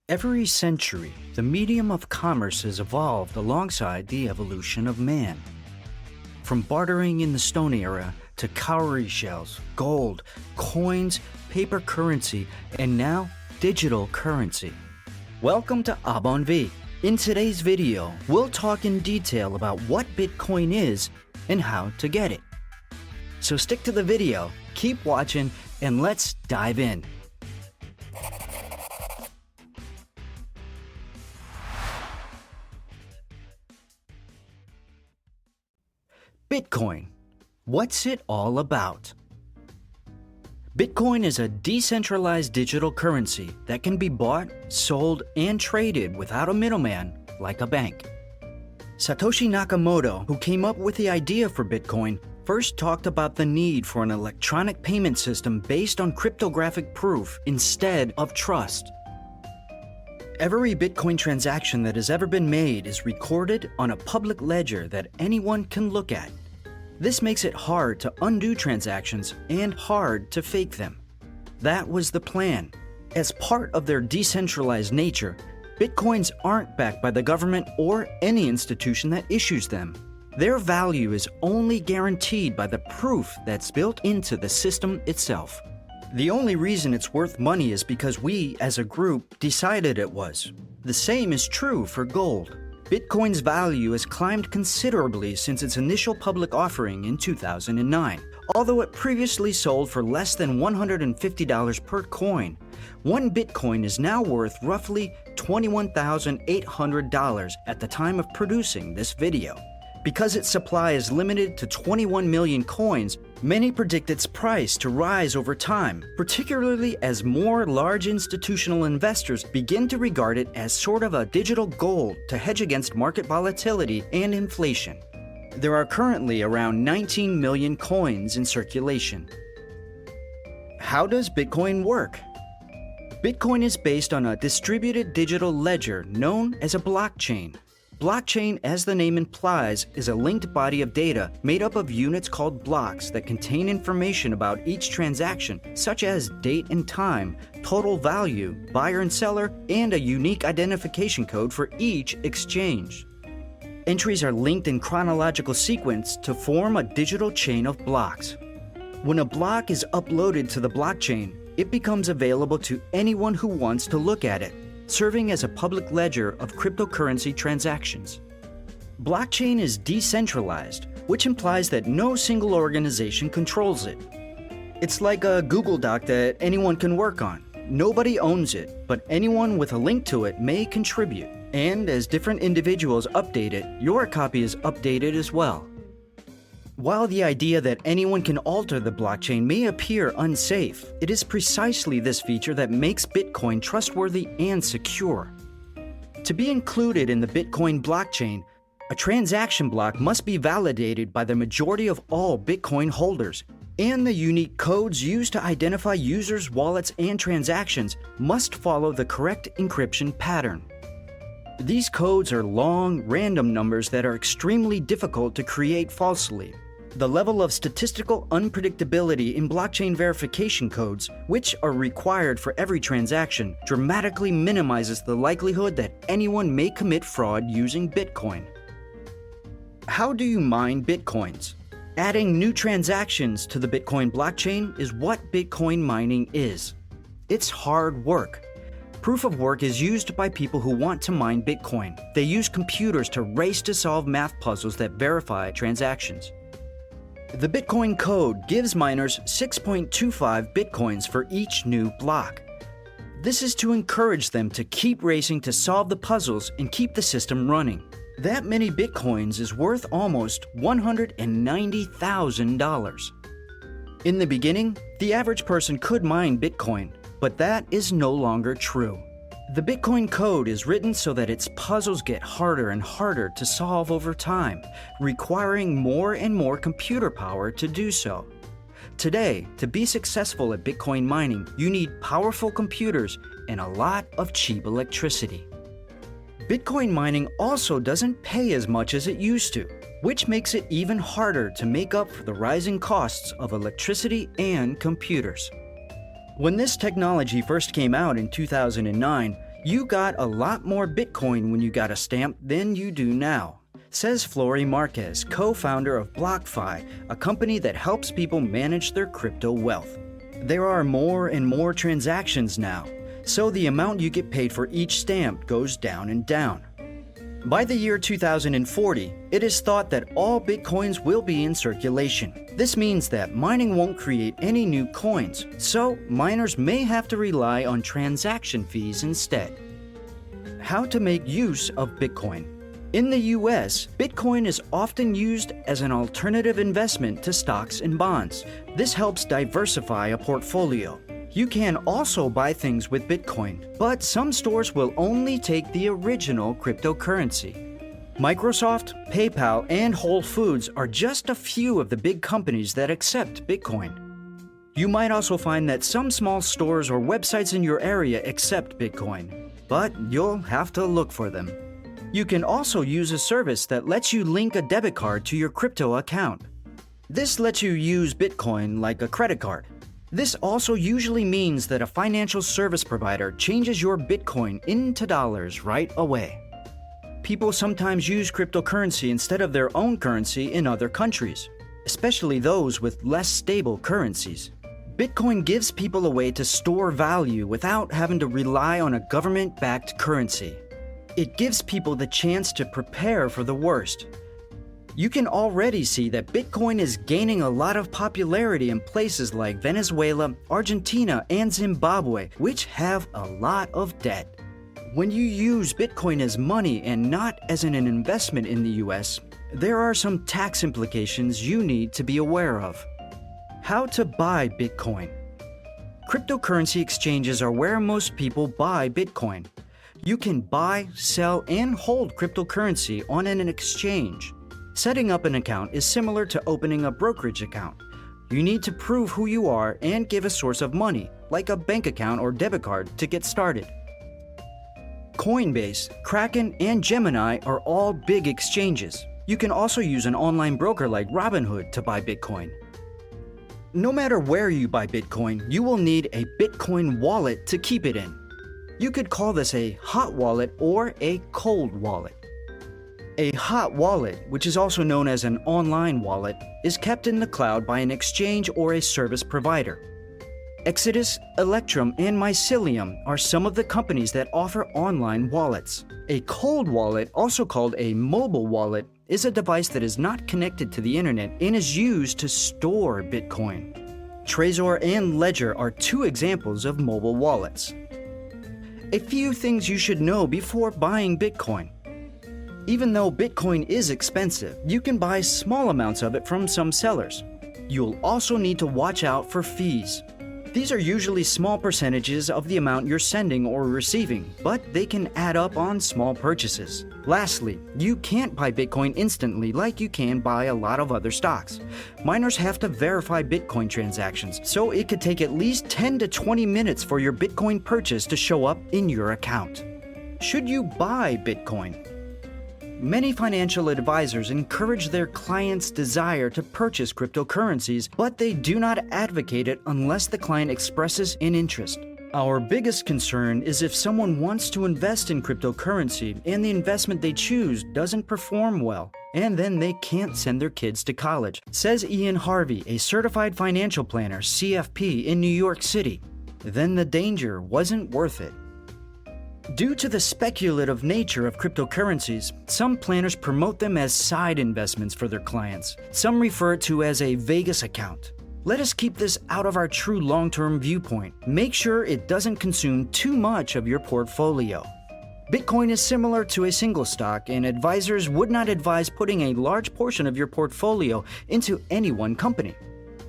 Every century, the medium of commerce has evolved alongside the evolution of man. From bartering in the Stone Era to cowrie shells, gold, coins, paper currency, and now digital currency. Welcome to Abonvi. In today's video, we'll talk in detail about what Bitcoin is and how to get it. So stick to the video, keep watching, and let's dive in. Bitcoin. What's it all about? Bitcoin is a decentralized digital currency that can be bought, sold, and traded without a middleman, like a bank. Satoshi Nakamoto, who came up with the idea for Bitcoin, first talked about the need for an electronic payment system based on cryptographic proof instead of trust. Every Bitcoin transaction that has ever been made is recorded on a public ledger that anyone can look at. This makes it hard to undo transactions and hard to fake them. That was the plan. As part of their decentralized nature, Bitcoins aren't backed by the government or any institution that issues them. Their value is only guaranteed by the proof that's built into the system itself. The only reason it's worth money is because we, as a group, decided it was. The same is true for gold. Bitcoin's value has climbed considerably since its initial public offering in 2009. Although it previously sold for less than $150 per coin, one Bitcoin is now worth roughly $21,800 at the time of producing this video. Because its supply is limited to 21 million coins, many predict its price to rise over time, particularly as more large institutional investors begin to regard it as sort of a digital gold to hedge against market volatility and inflation. There are currently around 19 million coins in circulation. How does Bitcoin work? Bitcoin is based on a distributed digital ledger known as a blockchain. Blockchain, as the name implies, is a linked body of data made up of units called blocks that contain information about each transaction, such as date and time, total value, buyer and seller, and a unique identification code for each exchange. Entries are linked in chronological sequence to form a digital chain of blocks. When a block is uploaded to the blockchain, it becomes available to anyone who wants to look at it, serving as a public ledger of cryptocurrency transactions. Blockchain is decentralized, which implies that no single organization controls it. It's like a Google Doc that anyone can work on. Nobody owns it, but anyone with a link to it may contribute. And as different individuals update it, your copy is updated as well. While the idea that anyone can alter the blockchain may appear unsafe, it is precisely this feature that makes Bitcoin trustworthy and secure. To be included in the Bitcoin blockchain, a transaction block must be validated by the majority of all Bitcoin holders, and the unique codes used to identify users, wallets, and transactions must follow the correct encryption pattern. These codes are long, random numbers that are extremely difficult to create falsely. The level of statistical unpredictability in blockchain verification codes, which are required for every transaction, dramatically minimizes the likelihood that anyone may commit fraud using Bitcoin. How do you mine Bitcoins? Adding new transactions to the Bitcoin blockchain is what Bitcoin mining is. It's hard work. Proof of work is used by people who want to mine Bitcoin. They use computers to race to solve math puzzles that verify transactions. The Bitcoin code gives miners 6.25 Bitcoins for each new block. This is to encourage them to keep racing to solve the puzzles and keep the system running. That many Bitcoins is worth almost $190,000. In the beginning, the average person could mine Bitcoin, but that is no longer true. The Bitcoin code is written so that its puzzles get harder and harder to solve over time, requiring more and more computer power to do so. Today, to be successful at Bitcoin mining, you need powerful computers and a lot of cheap electricity. Bitcoin mining also doesn't pay as much as it used to, which makes it even harder to make up for the rising costs of electricity and computers. When this technology first came out in 2009, You got a lot more Bitcoin when you got a stamp than you do now, says Flory Marquez, co-founder of BlockFi, a company that helps people manage their crypto wealth. There are more and more transactions now, so the amount you get paid for each stamp goes down and down. By the year 2040, it is thought that all Bitcoins will be in circulation. This means that mining won't create any new coins, so miners may have to rely on transaction fees instead. How to make use of Bitcoin. In the US, Bitcoin is often used as an alternative investment to stocks and bonds. This helps diversify a portfolio. You can also buy things with Bitcoin, but some stores will only take the original cryptocurrency. Microsoft, PayPal, and Whole Foods are just a few of the big companies that accept Bitcoin. You might also find that some small stores or websites in your area accept Bitcoin, but you'll have to look for them. You can also use a service that lets you link a debit card to your crypto account. This lets you use Bitcoin like a credit card. This also usually means that a financial service provider changes your Bitcoin into dollars right away. People sometimes use cryptocurrency instead of their own currency in other countries, especially those with less stable currencies. Bitcoin gives people a way to store value without having to rely on a government-backed currency. It gives people the chance to prepare for the worst. You can already see that Bitcoin is gaining a lot of popularity in places like Venezuela, Argentina, and Zimbabwe, which have a lot of debt. When you use Bitcoin as money and not as an investment in the US, there are some tax implications you need to be aware of. How to buy Bitcoin. Cryptocurrency exchanges are where most people buy Bitcoin. You can buy, sell, and hold cryptocurrency on an exchange. Setting up an account is similar to opening a brokerage account. You need to prove who you are and give a source of money, like a bank account or debit card, to get started. Coinbase, Kraken, and Gemini are all big exchanges. You can also use an online broker like Robinhood to buy Bitcoin. No matter where you buy Bitcoin, you will need a Bitcoin wallet to keep it in. You could call this a hot wallet or a cold wallet. A hot wallet, which is also known as an online wallet, is kept in the cloud by an exchange or a service provider. Exodus, Electrum, and Mycelium are some of the companies that offer online wallets. A cold wallet, also called a mobile wallet, is a device that is not connected to the internet and is used to store Bitcoin. Trezor and Ledger are two examples of mobile wallets. A few things you should know before buying Bitcoin. Even though Bitcoin is expensive, you can buy small amounts of it from some sellers. You'll also need to watch out for fees. These are usually small percentages of the amount you're sending or receiving, but they can add up on small purchases. Lastly, you can't buy Bitcoin instantly like you can buy a lot of other stocks. Miners have to verify Bitcoin transactions, so it could take at least 10 to 20 minutes for your Bitcoin purchase to show up in your account. Should you buy Bitcoin? Many financial advisors encourage their clients' desire to purchase cryptocurrencies, but they do not advocate it unless the client expresses an interest. Our biggest concern is if someone wants to invest in cryptocurrency and the investment they choose doesn't perform well, and then they can't send their kids to college, says Ian Harvey, a certified financial planner, CFP, in New York City. Then the danger wasn't worth it. Due to the speculative nature of cryptocurrencies, some planners promote them as side investments for their clients. Some refer to as a Vegas account. Let us keep this out of our true long-term viewpoint. Make sure it doesn't consume too much of your portfolio. Bitcoin is similar to a single stock, and advisors would not advise putting a large portion of your portfolio into any one company.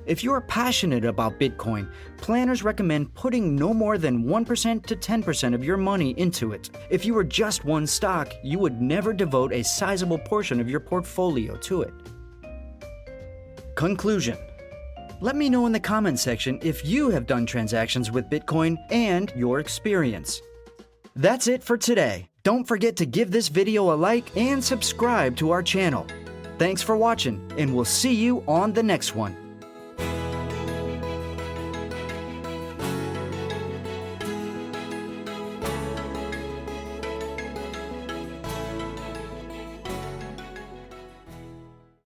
If you are passionate about Bitcoin, planners recommend putting no more than 1% to 10% of your money into it. If you were just one stock, you would never devote a sizable portion of your portfolio to it. Conclusion. Let me know in the comment section if you have done transactions with Bitcoin and your experience. That's it for today. Don't forget to give this video a like and subscribe to our channel. Thanks for watching, and we'll see you on the next one.